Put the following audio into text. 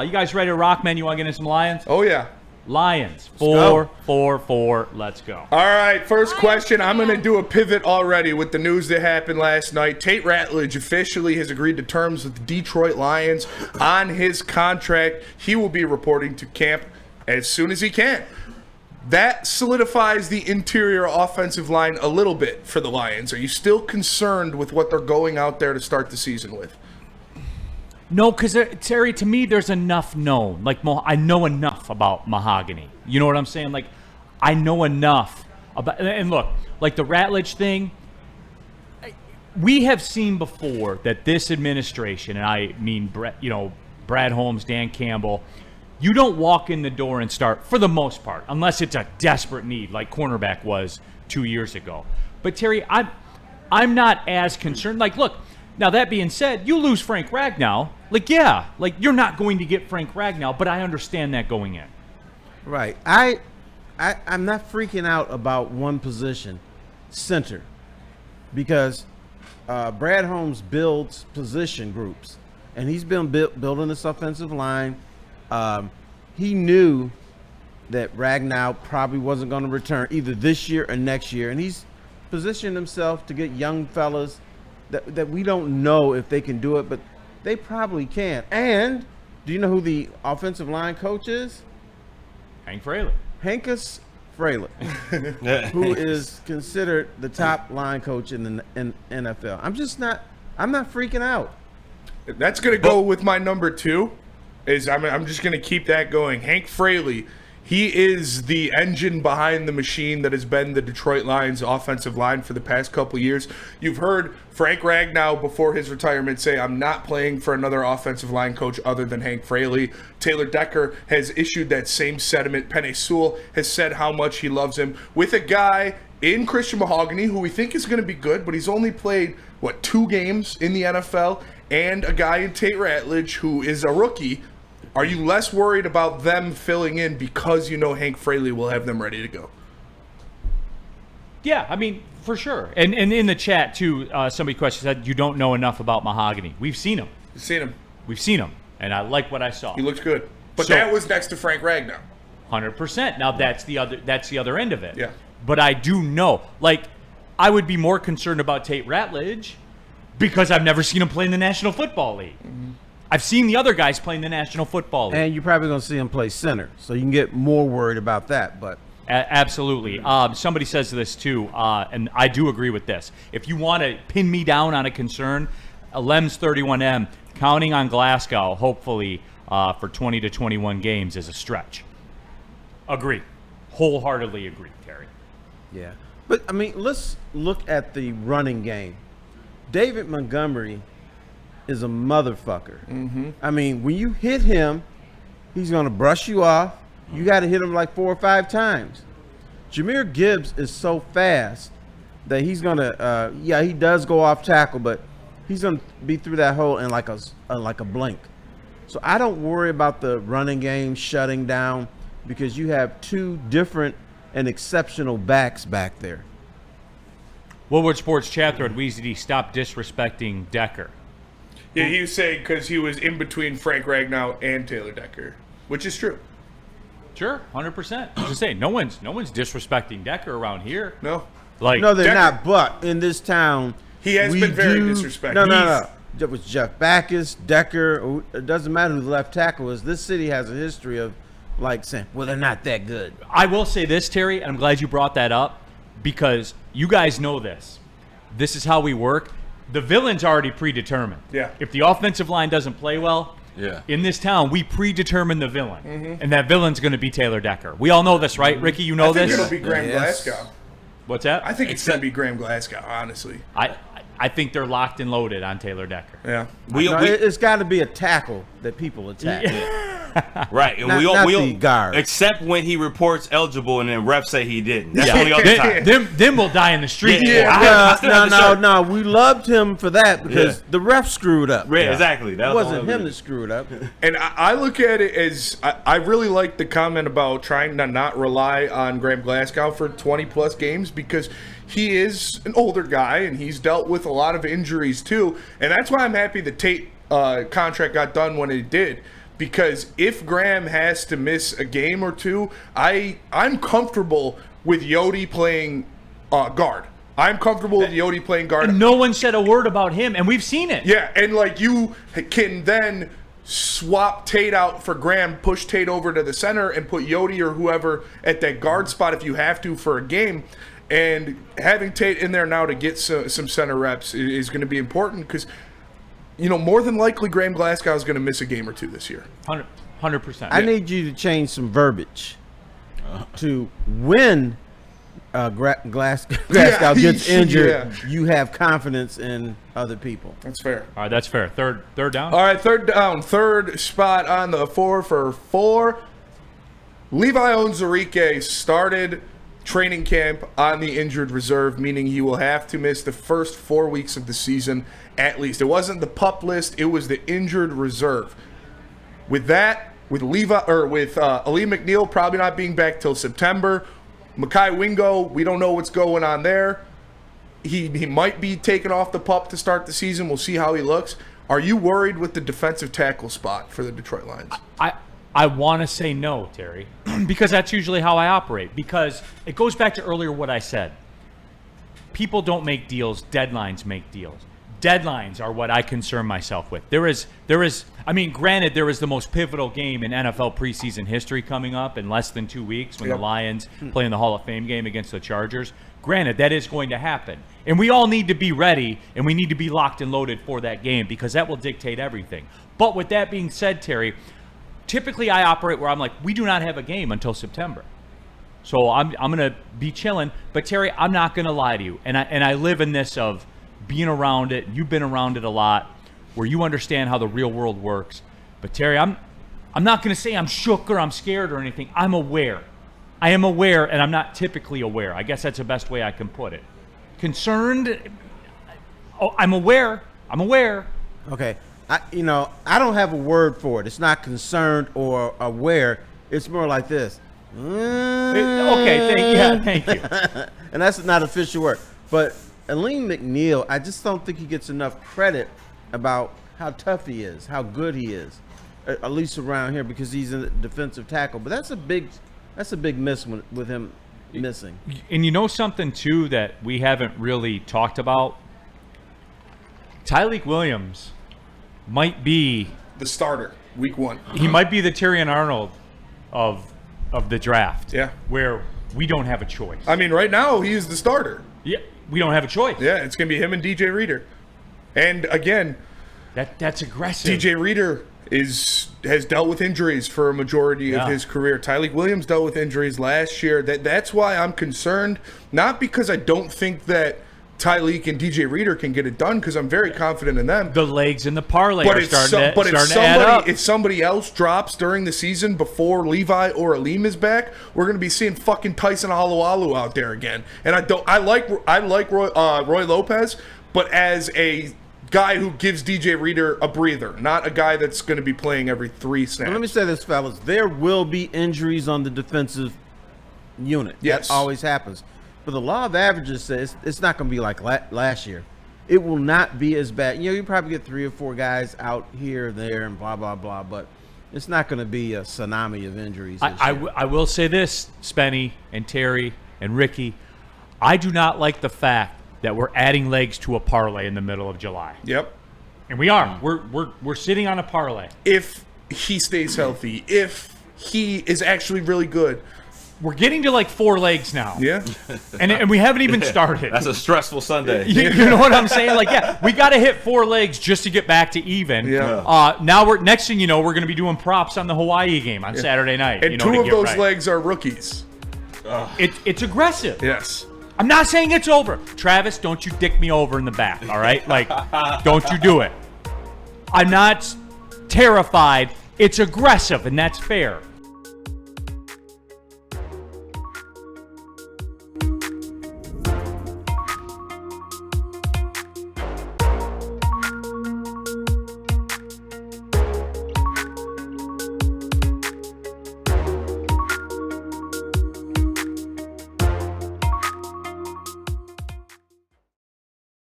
You guys ready to rock, man? You want to get into some Lions? Oh, yeah. Lions. 4-4-4. Let's go. All right, first question. I'm going to do a pivot already with the news that happened last night. Tate Ratledge officially has agreed to terms with the Detroit Lions on his contract. He will be reporting to camp as soon as he can. That solidifies the interior offensive line a little bit for the Lions. Are you still concerned with what they're going out there to start the season with? No, because, Terry, to me, there's enough known. Like, I know enough about Mahogany. You know what I'm saying? Like, I know enough about – and look, like the Ratledge thing, we have seen before that this administration, and I mean, Brad Holmes, Dan Campbell, you don't walk in the door and start, for the most part, unless it's a desperate need like cornerback was 2 years ago. But, Terry, I'm not as concerned. Like, look, now that being said, you lose Frank Ragnow. Like, yeah, like you're not going to get Frank Ragnow, but I understand that going in. Right. I'm not freaking out about one position, center, because Brad Holmes builds position groups, and he's been building this offensive line. He knew that Ragnow probably wasn't going to return either this year or next year, and he's positioned himself to get young fellas that we don't know if they can do it, but they probably can. And do you know who the offensive line coach is? Hank Fraley. Hankus Fraley, who is considered the top line coach in the NFL. I'm not freaking out. That's going to go with my number 2. I'm just going to keep that going. Hank Fraley, he is the engine behind the machine that has been the Detroit Lions offensive line for the past couple years. You've heard Frank Ragnow before his retirement say, I'm not playing for another offensive line coach other than Hank Fraley. Taylor Decker has issued that same sentiment. Penei Sewell has said how much he loves him. With a guy in Christian Mahogany who we think is going to be good, but he's only played, 2 games in the NFL, and a guy in Tate Ratledge who is a rookie. Are you less worried about them filling in because you know Hank Fraley will have them ready to go? Yeah, I mean, for sure. And in the chat, too, somebody said, you don't know enough about Mahogany. We've seen him. We've seen him, and I like what I saw. He looks good. But that was next to Frank Ragnow. 100%. Now, that's the other end of it. Yeah. But I do know. Like, I would be more concerned about Tate Ratledge because I've never seen him play in the National Football League. Mm-hmm. I've seen the other guys play in the National Football League. And you're probably going to see him play center, so you can get more worried about that. But absolutely. Somebody says this, too, and I do agree with this. If you want to pin me down on a concern, Lem's 31M, counting on Glasgow, hopefully, for 20 to 21 games is a stretch. Agree. Wholeheartedly agree, Terry. Yeah. But, I mean, let's look at the running game. David Montgomery is a motherfucker. Mm-hmm. I mean, when you hit him, he's going to brush you off. You got to hit him like 4 or 5 times. Jahmyr Gibbs is so fast that he's going to, he does go off tackle, but he's going to be through that hole in like a blink. So I don't worry about the running game shutting down because you have 2 different and exceptional backs back there. Woodward Sports chat thread, Weezy, stop disrespecting Decker. Yeah, he was saying because he was in between Frank Ragnow and Taylor Decker, which is true. Sure, 100%. Just saying, no one's disrespecting Decker around here. No, no, they're not. But in this town, he has been very disrespectful. No. It was Jeff Backus, Decker. It doesn't matter who the left tackle is. This city has a history of like saying, "Well, they're not that good." I will say this, Terry, and I'm glad you brought that up because you guys know this. This is how we work. The villain's already predetermined. Yeah. If the offensive line doesn't play well, in this town, we predetermine the villain. Mm-hmm. And that villain's going to be Taylor Decker. We all know this, right? Ricky, you know this? I think it'll be Graham Glasgow. What's that? I think it's going to be Graham Glasgow, honestly. I think they're locked and loaded on Taylor Decker. Yeah. It's got to be a tackle that people attack. Right. And not the guard. Except when he reports eligible and then refs say he didn't. That's the only other time. Them will die in the street. No. We loved him for that because the ref screwed up. Right, exactly. It wasn't him that screwed up. And I look at it as I really like the comment about trying to not rely on Graham Glasgow for 20-plus games because he is an older guy and he's dealt with a lot of injuries too. And that's why I'm happy the Tate contract got done when it did. because if Graham has to miss a game or two, I'm comfortable with Yodi playing guard. I'm comfortable with Yodi playing guard. And no one said a word about him, and we've seen it. Yeah, and like you can then swap Tate out for Graham, push Tate over to the center, and put Yodi or whoever at that guard spot if you have to for a game. And having Tate in there now to get some center reps is going to be important because, more than likely Graham Glasgow is going to miss a game or two this year. 100%. I need you to change some verbiage to when Glasgow gets injured. You have confidence in other people. That's fair. All right, that's fair. Third down. All right, third down. Third spot on the 4 for 4. Levi Onwuzurike started training camp on the injured reserve, meaning he will have to miss the first 4 weeks of the season at least. It wasn't the PUP list; it was the injured reserve. With that, with Ali McNeil probably not being back till September. Mekhi Wingo, we don't know what's going on there. He might be taken off the PUP to start the season. We'll see how he looks. Are you worried with the defensive tackle spot for the Detroit Lions? I want to say no, Terry, because that's usually how I operate. Because it goes back to earlier what I said. People don't make deals. Deadlines make deals. Deadlines are what I concern myself with. There is. Granted, there is the most pivotal game in NFL preseason history coming up in less than 2 weeks when the Lions play in the Hall of Fame game against the Chargers. Granted, that is going to happen. And we all need to be ready, and we need to be locked and loaded for that game because that will dictate everything. But with that being said, Terry, typically I operate where I'm like, we do not have a game until September. So I'm going to be chilling. But, Terry, I'm not going to lie to you. And I live in this of being around it. You've been around it a lot where you understand how the real world works. But, Terry, I'm not going to say I'm shook or I'm scared or anything. I'm aware. I am aware, and I'm not typically aware. I guess that's the best way I can put it. Concerned? Oh, I'm aware. I'm aware. Okay. I don't have a word for it. It's not concerned or aware. It's more like this. Okay, thank you. And that's not official word. But Ali McNeil, I just don't think he gets enough credit about how tough he is, how good he is, at least around here because he's a defensive tackle. But that's a big miss with him missing. And you know something, too, that we haven't really talked about? Tyleik Williams might be the starter week 1. He might be the Tyrion Arnold of the draft. Yeah. Where we don't have a choice. Right now he's the starter. Yeah, we don't have a choice. Yeah, it's going to be him and DJ Reader. And again, that's aggressive. DJ Reader has dealt with injuries for a majority of his career. Tyleik Williams dealt with injuries last year. That's why I'm concerned, not because I don't think that Tyleik and DJ Reader can get it done, because I'm very confident in them. The legs in the parlay are starting to add up. If somebody else drops during the season before Levi or Aleem is back, we're going to be seeing fucking Tyson Alualu out there again. And I like Roy Lopez, but as a guy who gives DJ Reader a breather, not a guy that's going to be playing every 3 snaps. Well, let me say this, fellas. There will be injuries on the defensive unit. Yes. That always happens. But the law of averages says it's not going to be like last year. It will not be as bad. You probably get 3 or 4 guys out here, there, and blah, blah, blah. But it's not going to be a tsunami of injuries this year. I will say this, Spenny and Terry and Ricky. I do not like the fact that we're adding legs to a parlay in the middle of July. Yep. And we are. We're sitting on a parlay. If he stays healthy, if he is actually really good. We're getting to like 4 legs now. Yeah. And we haven't even started. That's a stressful Sunday. You know what I'm saying? Like, yeah, we got to hit 4 legs just to get back to even. Yeah. Now next thing you know, we're going to be doing props on the Hawaii game on Saturday night. And 2 of those legs are rookies. It's aggressive. Yes. I'm not saying it's over. Travis, don't you dick me over in the back, all right? Like, don't you do it. I'm not terrified. It's aggressive, and that's fair.